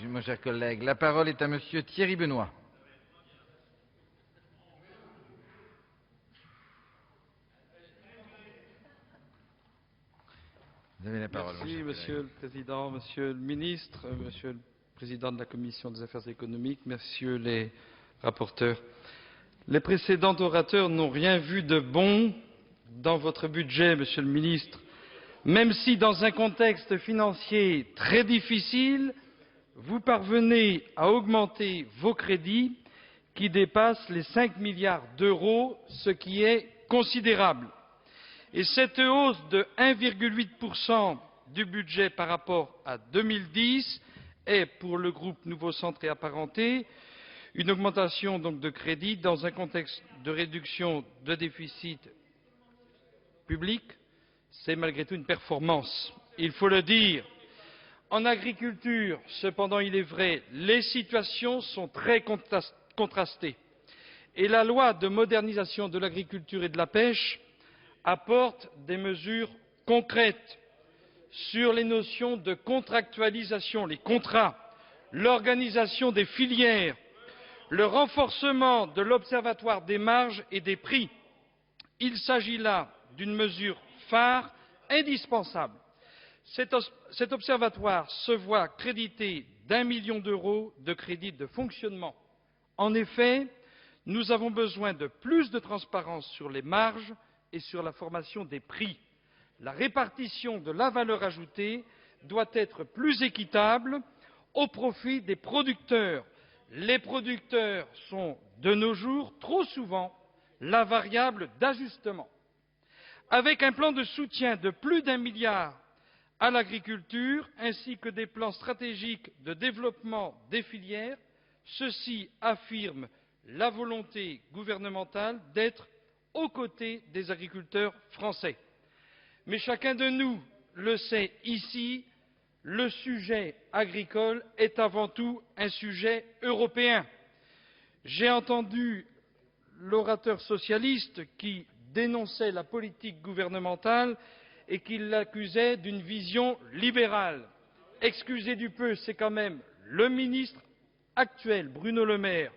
mon cher collègue. La parole est à monsieur Thierry Benoît. Vous avez la parole. Merci, Monsieur le Président, Monsieur le Ministre, Monsieur le Président de la Commission des affaires économiques, Messieurs les rapporteurs. Les précédents orateurs n'ont rien vu de bon dans votre budget, Monsieur le Ministre, même si dans un contexte financier très difficile, vous parvenez à augmenter vos crédits qui dépassent les 5 milliards d'euros, ce qui est considérable. Et cette hausse de 1,8% du budget par rapport à 2010 est, pour le groupe Nouveau Centre et apparentés, une augmentation donc de crédit dans un contexte de réduction de déficit public. C'est malgré tout une performance, il faut le dire. En agriculture, cependant, il est vrai, les situations sont très contrastées. Et la loi de modernisation de l'agriculture et de la pêche apporte des mesures concrètes sur les notions de contractualisation, les contrats, l'organisation des filières, le renforcement de l'observatoire des marges et des prix. Il s'agit là d'une mesure phare, indispensable. Cet observatoire se voit crédité d'1 million d'euros de crédits de fonctionnement. En effet, nous avons besoin de plus de transparence sur les marges et sur la formation des prix. La répartition de la valeur ajoutée doit être plus équitable au profit des producteurs. Les producteurs sont, de nos jours, trop souvent, la variable d'ajustement. Avec un plan de soutien de plus d'1 milliard à l'agriculture, ainsi que des plans stratégiques de développement des filières, ceci affirme la volonté gouvernementale d'être aux côtés des agriculteurs français. Mais chacun de nous le sait ici, le sujet agricole est avant tout un sujet européen. J'ai entendu l'orateur socialiste qui dénonçait la politique gouvernementale et qui l'accusait d'une vision libérale. Excusez du peu, c'est quand même le ministre actuel, Bruno Le Maire,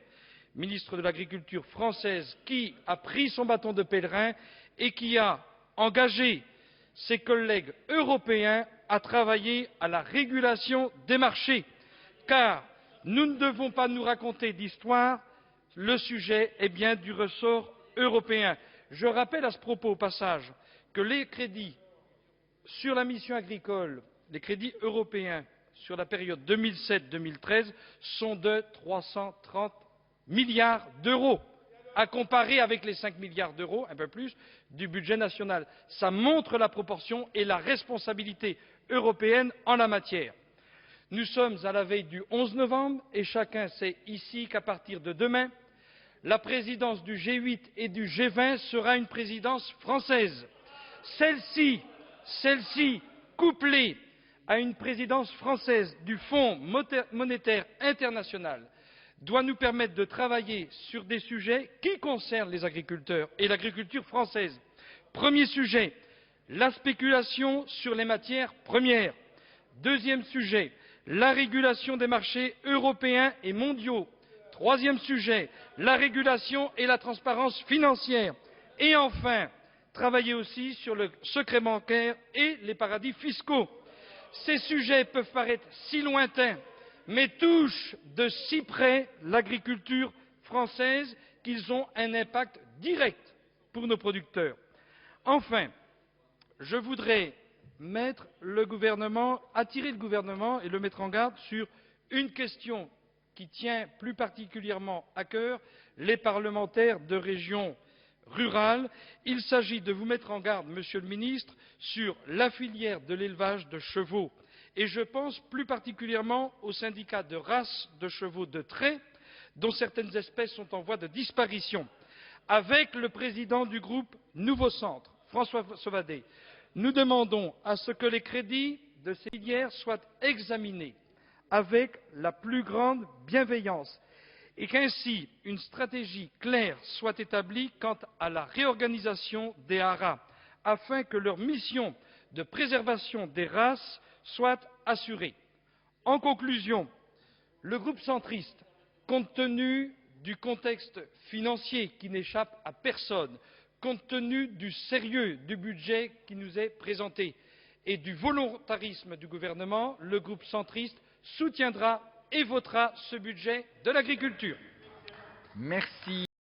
ministre de l'Agriculture française, qui a pris son bâton de pèlerin et qui a engagé ses collègues européens à travailler à la régulation des marchés. Car nous ne devons pas nous raconter d'histoire, le sujet est bien du ressort européen. Je rappelle à ce propos, au passage, que les crédits sur la mission agricole, les crédits européens sur la période 2007-2013 sont de 330 milliards d'euros, à comparer avec les 5 milliards d'euros, un peu plus, du budget national. Ça montre la proportion et la responsabilité européenne en la matière. Nous sommes à la veille du 11 novembre et chacun sait ici qu'à partir de demain, la présidence du G8 et du G20 sera une présidence française. Celle-ci, couplée à une présidence française du Fonds monétaire international, doit nous permettre de travailler sur des sujets qui concernent les agriculteurs et l'agriculture française. Premier sujet, la spéculation sur les matières premières. Deuxième sujet, la régulation des marchés européens et mondiaux. Troisième sujet, la régulation et la transparence financière. Et enfin, travailler aussi sur le secret bancaire et les paradis fiscaux. Ces sujets peuvent paraître si lointains, mais touchent de si près l'agriculture française qu'ils ont un impact direct pour nos producteurs. Enfin, je voudrais attirer le gouvernement et le mettre en garde sur une question qui tient plus particulièrement à cœur les parlementaires de régions rurales. Il s'agit de vous mettre en garde, Monsieur le Ministre, sur la filière de l'élevage de chevaux. Et je pense plus particulièrement aux syndicats de races de chevaux de trait, dont certaines espèces sont en voie de disparition. Avec le président du groupe Nouveau Centre, François Sauvadet, nous demandons à ce que les crédits de ces filières soient examinés avec la plus grande bienveillance et qu'ainsi une stratégie claire soit établie quant à la réorganisation des haras, afin que leur mission de préservation des races soit assurée. En conclusion, Le groupe centriste, compte tenu du contexte financier qui n'échappe à personne, compte tenu du sérieux du budget qui nous est présenté et du volontarisme du gouvernement, le groupe centriste soutiendra et votera ce budget de l'agriculture. Merci.